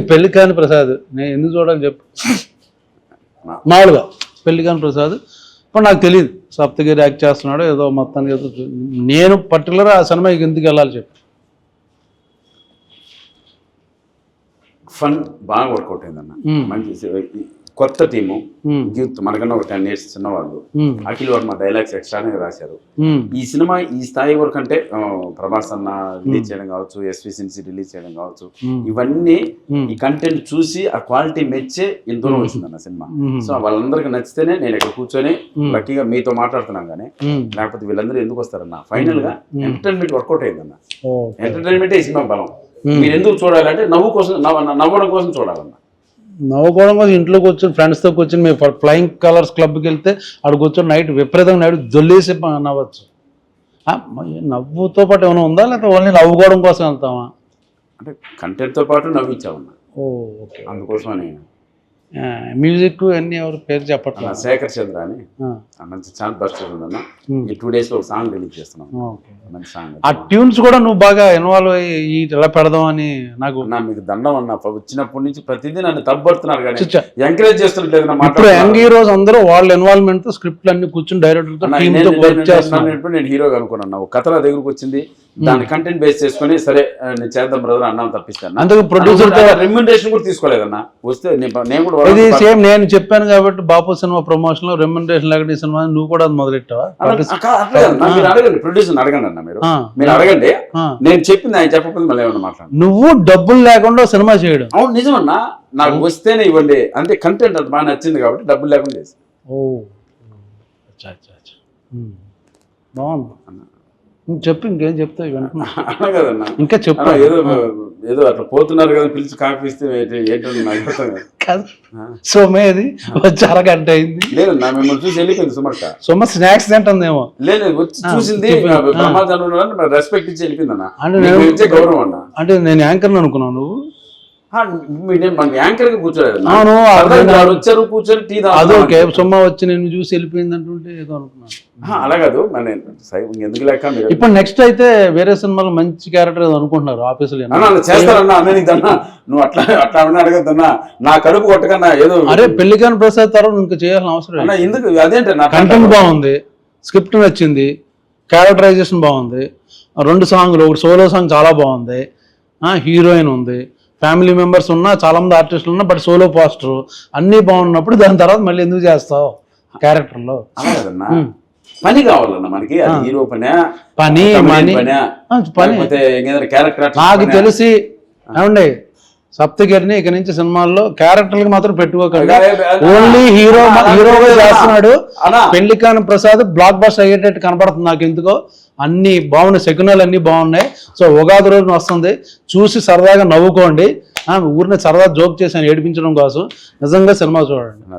పెళ్లి కాని ప్రసాద్ నేను ఎందుకు చూడాలని చెప్పు. మామూలుగా పెళ్లి కాని ప్రసాద్ ఇప్పుడు నాకు తెలియదు సప్తగిరి యాక్ట్ చేస్తున్నాడు ఏదో మొత్తానికి ఏదో నేను పర్టికులర్ ఆ సినిమాకి ఎందుకు వెళ్ళాలి చెప్పు. ఫన్ బాగా వర్కౌట్ అయిందన్న. మంచి కొత్త టీము, యూత్ మనకన్నా ఒక 10 years చిన్నవాళ్ళు. అఖిల్ వర్మ డైలాగ్స్ ఎక్స్ట్రానే రాశారు. ఈ సినిమా ఈ స్థాయి వరకు అంటే ప్రభాస్ అన్న రిలీజ్ చేయడం కావచ్చు, ఎస్వి సిన్సి రిలీజ్ చేయడం కావచ్చు, ఇవన్నీ ఈ కంటెంట్ చూసి ఆ క్వాలిటీ మెచ్చే ఇంత దూరం వచ్చిందన్న సినిమా. సో వాళ్ళందరికీ నచ్చితేనే నేను ఇక్కడ కూర్చొని లక్కీగా మీతో మాట్లాడుతున్నాను. కానీ లేకపోతే వీళ్ళందరూ ఎందుకు వస్తారన్న? ఫైనల్ గా ఎంటర్టైన్మెంట్ వర్కౌట్ అయిందన్న. ఎంటర్టైన్మెంటే ఈ సినిమా బలం. మీరు ఎందుకు చూడాలంటే నవ్వడం కోసం చూడాలన్న. నవ్వుకోవడం కోసం ఇంట్లోకి వచ్చి ఫ్రెండ్స్తో కూర్చొని మేము ఫ్లయింగ్ కలర్స్ క్లబ్కి వెళ్తే అక్కడికి కూర్చొని నైట్ విపరీతంగా నైట్ జొల్లేసి నవ్వచ్చు. నవ్వుతో పాటు ఏమైనా ఉందా లేకపోతే ఓన్లీ నవ్వుకోవడం కోసం వెళ్తామా? అంటే కంటెంట్తో పాటు నవ్వించామన్నా. ఓకే. అందుకోసమని మ్యూజిక్ అన్ని ఎవరు పేరు చెప్పట్లా. శేఖర్ చంద్ర అని మంచి ఛాన్స్ బస్ట్ ఉందన్న. ఈ 2 days లో ఒక సాంగ్ రిలీజ్ చేస్తున్నాం. మంచి సాంగ్. ఆ ట్యూన్స్ కూడా నువ్వు బాగా ఇన్వాల్వ్ అయ్యి ఎలా పెడదాం అని నాకు మీకు దండం అన్న. వచ్చినప్పటి నుంచి ప్రతిదీ నన్ను తప్పడుతున్నారు కానీ ఎంకరేజ్ చేస్తున్నట్లేదు. ఇప్పుడు యంగ్ హీరోస్ అందరూ వాళ్ళ ఇన్వాల్వ్మెంట్ తో స్క్రిప్ట్లు అన్ని కూర్చొని డైరెక్టర్ నేను హీరోగా అనుకున్నాను. ఒక కథ నా దగ్గరకు వచ్చింది, దాని కంటెంట్ బేస్ చేసుకుని సరే నేను చేద్దాం బ్రదర్ అన్నాను తప్పిస్తాను. అందుకు ప్రొడ్యూసర్ రెమ్యునరేషన్ కూడా తీసుకోలేదన్న. వస్తే నేను కూడా ఇది సేమ్ నేను చెప్పాను కాబట్టి బాపు సినిమా ప్రమోషన్ లో రెమ్యునరేషన్ లేకపోతే ఈ సినిమా నువ్వు కూడా మొదలెట్టావా? మీరు అడగండి, ప్రొడ్యూసర్ అడగండి అన్న. మీరు అడగండి, నేను చెప్పింది ఆయన చెప్పకపోతే మళ్ళీ ఏమన్నా మాట్లాడు. నువ్వు డబ్బులు లేకుండా సినిమా చేయడం అవును నిజమన్నా. నాకు వస్తేనే ఇవ్వండి అంతే. కంటెంట్ అది బాగా నచ్చింది కాబట్టి డబ్బులు లేకుండా చేసి. బాగుంది. చెప్పు ఇంకేం చెప్తావు అన్నా కదన్నా. ఇంకా చెప్పు. ఏదో అట్లా పోతున్నారు కదా పిలిచి కాఫీ ఇస్తే ఏంటంటే నాకు అర్థం కాదు. సోమేది వచ్చి అరగంట అయింది. లేదన్నా మిమ్మల్ని చూసి వెళ్ళిపోయింది సుమక్క. సొమ్మ స్నాక్స్ తింటుందేమో. లేదు వచ్చి చూసింది ప్రమాదంలో రెస్పెక్ట్ ఇచ్చి వెళ్ళిపోయింది అన్న. అంటే గౌరవం అన్న. అంటే నేను యాంకర్ అనుకున్నాను నువ్వు యాంకర్ గా కూర్చోలేదు. వచ్చారు కూర్చొని టీ అదొకే సొమ్మ వచ్చి నేను చూసి వెళ్ళిపోయింది అంటుంటే ఏదో అనుకున్నాను. అలా కాదు ఎందుకు లేక. ఇప్పుడు నెక్స్ట్ అయితే వేరే సినిమాలో మంచి క్యారెక్టర్ అనుకుంటున్నారు ఆఫీసులో చేస్తారన్నా. అన్న నువ్వు అట్లా అట్లా అడగద్దన్నా. నా కడుపు కొట్టకన్నా ఏదో. అరే పెళ్లికాని ప్రసాద్ తర్వాత ఇంకా చేయాల్సిన అవసరం ఎందుకు? అదేంటే కంటెంట్ బాగుంది, స్క్రిప్ట్ నచ్చింది, క్యారెక్టరైజేషన్ బాగుంది, 2 సాంగ్లు, ఒకటి సోలో సాంగ్ చాలా బాగుంది, హీరోయిన్ ఉంది, ఫ్యామిలీ మెంబర్స్ ఉన్నా, చాలా మంది ఆర్టిస్టులు ఉన్నా, బట్ సోలో పోస్టర్ అన్నీ బాగున్నప్పుడు దాని తర్వాత మళ్ళీ ఎందుకు చేస్తావు క్యారెక్టర్లో? పని కావాలన్నా మనకి. హీరో పని నాకు తెలిసి ఏమండి సప్తగిరిని ఇక నుంచి సినిమాల్లో క్యారెక్టర్లకు మాత్రం పెట్టుకోకండి. ఓన్లీ హీరోగా చేస్తున్నాడు. పెళ్లికాని ప్రసాద్ బ్లాక్ బస్టర్ అయ్యేటట్టు కనపడుతుంది నాకు ఎందుకో. అన్ని బాగున్నాయి, శకునాలు అన్ని బాగున్నాయి. సో ఉగాది రోజున వస్తుంది, చూసి సరదాగా నవ్వుకోండి. ఊరిని సరదా జోక్ చేసి ఏడిపించడం కోసం నిజంగా సినిమా చూడండి.